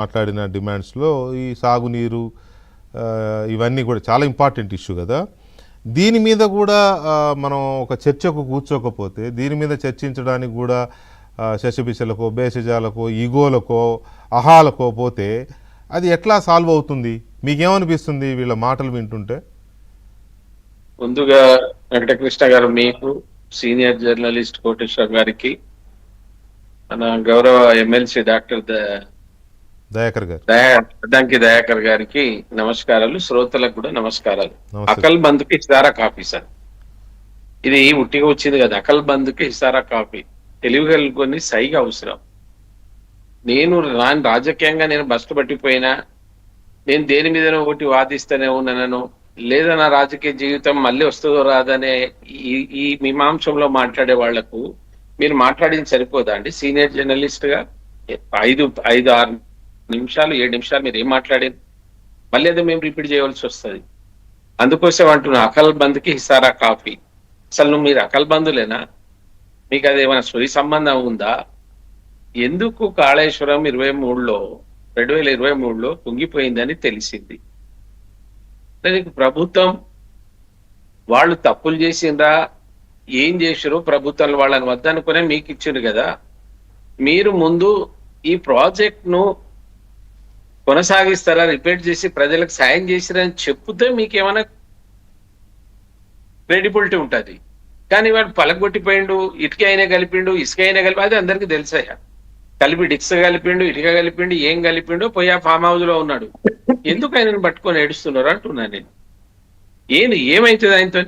మాట్లాడిన డిమాండ్స్లో ఈ సాగునీరు ఇవన్నీ కూడా చాలా ఇంపార్టెంట్ ఇష్యూ కదా. దీని మీద కూడా మనం ఒక చర్చకు కూర్చోకపోతే, దీని మీద చర్చించడానికి కూడా శశిబిషలకో భేషజాలకో ఈగోలకో అహాలకో పోతే అది ఎట్లా సాల్వ్ అవుతుంది? మీకేమనిపిస్తుంది వీళ్ళ మాటలు వింటుంటే? ముందుగా వెంకటకృష్ణ గారు, మీకు సీనియర్ జర్నలిస్ట్ కోటేశ్వర్ గారికి, మన గౌరవ ఎమ్మెల్సీ డాక్టర్ దయాకర్ గారికి నమస్కారాలు. శ్రోతలకు కూడా నమస్కారాలు. అకల్ బంధుకి ఇస్తారా కాఫీ సార్, ఇది ఉట్టిగా వచ్చింది కదా. అకల్ బంధుకి ఇస్తారా కాఫీ తెలివిగలుగుని సైగా అవసరం. నేను రాజకీయంగా నేను బస్టు పట్టిపోయినా, నేను దేని మీద ఒకటి వాదిస్తూనే ఉన్నాను, లేదా నా రాజకీయ జీవితం మళ్ళీ వస్తుందో రాదనే ఈ మీమాంసంలో మాట్లాడే వాళ్లకు మీరు మాట్లాడింది సరిపోదా అండి? సీనియర్ జర్నలిస్ట్ గా 5-6 నిమిషాలు 7 నిమిషాలు మీరు ఏం మాట్లాడేది, మళ్ళీ అదే మేము రిపీట్ చేయవలసి వస్తుంది. అందుకోసం అంటున్నా, అకల్ బంద్కి హిసారా కాఫీ. అసలు మీరు అకల్ బంధులేనా? మీకు అది ఏమైనా స్వరి సంబంధం ఉందా? ఎందుకు కాళేశ్వరం 2023లో కుంగిపోయిందని తెలిసింది. దానికి ప్రభుత్వం వాళ్ళు తప్పులు చేసిందా, ఏం చేసారో ప్రభుత్వం వాళ్ళని వద్దనుకునే మీకు ఇచ్చిండు కదా. మీరు ముందు ఈ ప్రాజెక్ట్ ను కొనసాగిస్తారా, రిపేర్ చేసి ప్రజలకు సాయం చేసిరని చెప్తే మీకేమైనా క్రెడిబిలిటీ ఉంటుంది. కానీ వాడు పలగొట్టిపోయిండు, ఇటుక అయినా కలిపిండు, ఇసుక అయినా కలిపి, అది అందరికీ తెలుసాయా. కలిపి డిక్స్ కలిపిండు, ఇటుక కలిపిండు, ఏం కలిపిండు, పోయి ఆ ఫామ్ హౌస్ లో ఉన్నాడు. ఎందుకు ఆయనను పట్టుకొని ఏడుస్తున్నారు అంటున్నాను నేను. ఏమైతుంది ఆయనతో?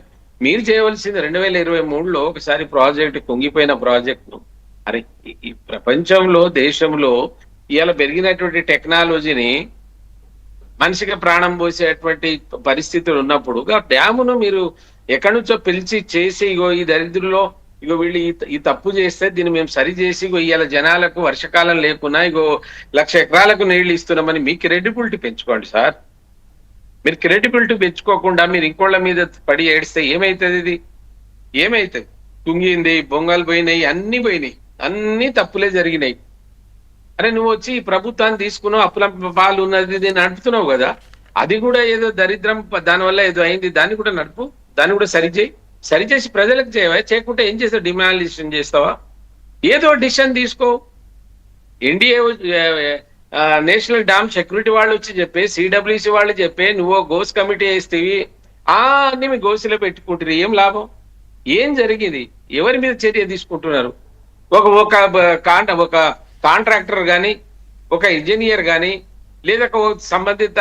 మీరు చేయవలసింది 2023లో ఒకసారి ప్రాజెక్ట్ కుంగిపోయిన ప్రాజెక్టు. అరే, ఈ ప్రపంచంలో దేశంలో ఇవాళ పెరిగినటువంటి టెక్నాలజీని మనిషికి ప్రాణం పోసేటువంటి పరిస్థితులు ఉన్నప్పుడు డ్యామును మీరు ఎక్కడి నుంచో పిలిచి చేసి, ఇగో ఈ దరిద్రులో ఇగో వీళ్ళు ఈ తప్పు చేస్తే దీన్ని మేము సరి చేసి, ఇగో ఇవాళ జనాలకు వర్షకాలం లేకున్నా ఇగో 1,00,000 ఎకరాలకు నీళ్లు ఇస్తున్నామని మీ క్రెడిబిలిటీ పెంచుకోండి సార్. మీరు క్రెడిబిలిటీ పెంచుకోకుండా మీరు ఇంకోళ్ళ మీద పడి ఏడిస్తే ఏమైతుంది? ఇది ఏమైతుంది? కుంగింది, బొంగలు పోయినాయి, అన్ని పోయినాయి, అన్ని తప్పులే జరిగినాయి. అరే, నువ్వు వచ్చి ఈ ప్రభుత్వాన్ని తీసుకున్నావు, అప్పుల పాలు ఉన్నది, దీన్ని నడుపుతున్నావు కదా. అది కూడా ఏదో దరిద్రం, దానివల్ల ఏదో అయింది, దాన్ని కూడా నడుపు, దాన్ని కూడా సరిచేసి ప్రజలకు చేయవా. చేయకుంటే ఏం చేస్తావు? డిమాలిషన్ చేస్తావా? ఏదో డిసిషన్ తీసుకో. ఎన్డీఏ నేషనల్ డ్యామ్ సెక్యూరిటీ వాళ్ళు వచ్చి చెప్పే, సిడబ్ల్యూసి వాళ్ళు చెప్పే, నువ్వు గోస్ కమిటీ వేస్తేవి అన్ని మీ గోసులో పెట్టుకుంటారు. ఏం లాభం? ఏం జరిగింది? ఎవరి మీద చర్య తీసుకుంటున్నారు? ఒక కాంట్రాక్టర్ కానీ, ఒక ఇంజనీర్ కానీ, లేదా సంబంధిత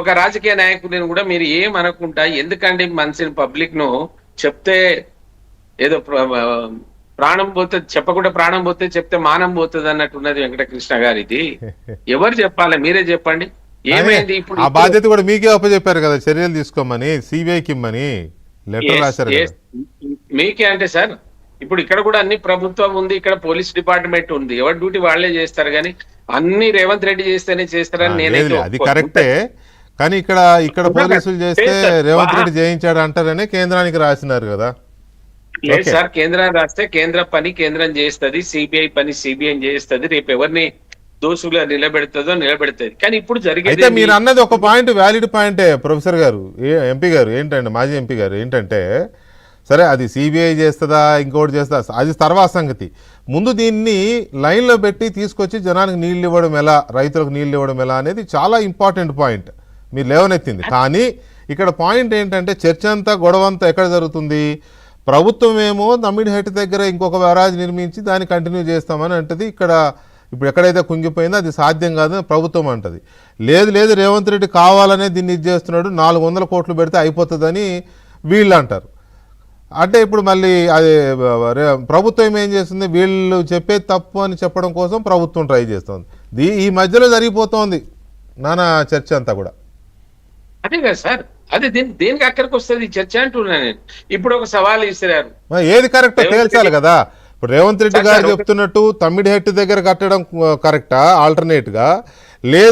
ఒక రాజకీయ నాయకుడిని కూడా మీరు ఏమనుకుంటా, ఎందుకంటే మనిషిని పబ్లిక్ ను చెప్తే ఏదో ప్రాణం పోతుంది, చెప్పకుండా ప్రాణం పోతే చెప్తే మానం పోతుంది అన్నట్టున్నది వెంకటకృష్ణ గారిది. ఎవరు చెప్పాలి? మీరే చెప్పండి. ఏమైంది? ఇప్పుడు ఆ బాధ్యత కూడా మీకే అప్పచెప్పారు కదా, చర్యలు తీసుకోమని, సిబిఐకి ఇమ్మని లెటర్ రాశారు. మీకే అంటే సార్, ఇప్పుడు ఇక్కడ కూడా అన్ని ప్రభుత్వం ఉంది, ఇక్కడ పోలీస్ డిపార్ట్మెంట్ ఉంది, ఎవరి డ్యూటీ వాళ్లే చేస్తారు. కానీ అన్ని రేవంత్ రెడ్డి చేస్తేనే చేస్తారని నేనైతే. అది కరెక్టే, కానీ ఇక్కడ పోలీసులు చేస్తే రేవంత్ రెడ్డి చేయించాడు అంటారని కేంద్రానికి రాసినారు కదా. లేదు సార్, కేంద్రాన్ని రాస్తే కేంద్ర పని కేంద్రం చేస్తుంది, సిబిఐ పని సిబిఐ చేస్తుంది. రేపు ఎవరిని దోషులుగా నిలబెడుతుంది. కానీ ఇప్పుడు జరిగేది, మీరు అన్నది ఒక పాయింట్, వ్యాలిడ్ పాయింటే ప్రొఫెసర్ గారు, ఎంపీ గారు ఏంటంటే, మాజీ ఎంపీ గారు ఏంటంటే, సరే అది సిబిఐ చేస్తుందా ఇంకోటి చేస్తుందా అది తర్వాత సంగతి. ముందు దీన్ని లైన్లో పెట్టి తీసుకొచ్చి జనానికి నీళ్ళు ఇవ్వడం ఎలా, రైతులకు నీళ్ళు ఇవ్వడం ఎలా అనేది చాలా ఇంపార్టెంట్ పాయింట్ మీరు లేవనెత్తింది. కానీ ఇక్కడ పాయింట్ ఏంటంటే, చర్చ అంతా గొడవంతా ఎక్కడ జరుగుతుంది? ప్రభుత్వం ఏమో తమ్మిడిహెట్ దగ్గర ఇంకొక బ్యారేజ్ నిర్మించి దాన్ని కంటిన్యూ చేస్తామని అంటది. ఇప్పుడు ఎక్కడైతే కుంగిపోయిందో అది సాధ్యం కాదని ప్రభుత్వం అంటది. లేదు రేవంత్ రెడ్డి కావాలనే దీన్ని ఇది చేస్తున్నాడు, 400 కోట్లు పెడితే అయిపోతుందని వీళ్ళు అంటారు. అంటే ఇప్పుడు మళ్ళీ అది ప్రభుత్వం ఏం చేస్తుంది, వీళ్ళు చెప్పేది తప్పు అని చెప్పడం కోసం ప్రభుత్వం ట్రై చేస్తుంది. ఈ మధ్యలో జరిగిపోతోంది నానా చర్చ అంతా కూడా. అదే కదా సార్, అదే దేనికి అక్కడికి వస్తుంది చర్చ అంటున్నా నేను. ఇప్పుడు ఒక సవాల్ ఇస్తారు, ఏది కరెక్టో తేల్చాలి కదా. ఇప్పుడు రేవంత్ రెడ్డి గారు చెప్తున్నట్టు తమ్మిడిహెట్ దగ్గర కట్టడం కరెక్టా ఆల్టర్నేట్ గా, లేదు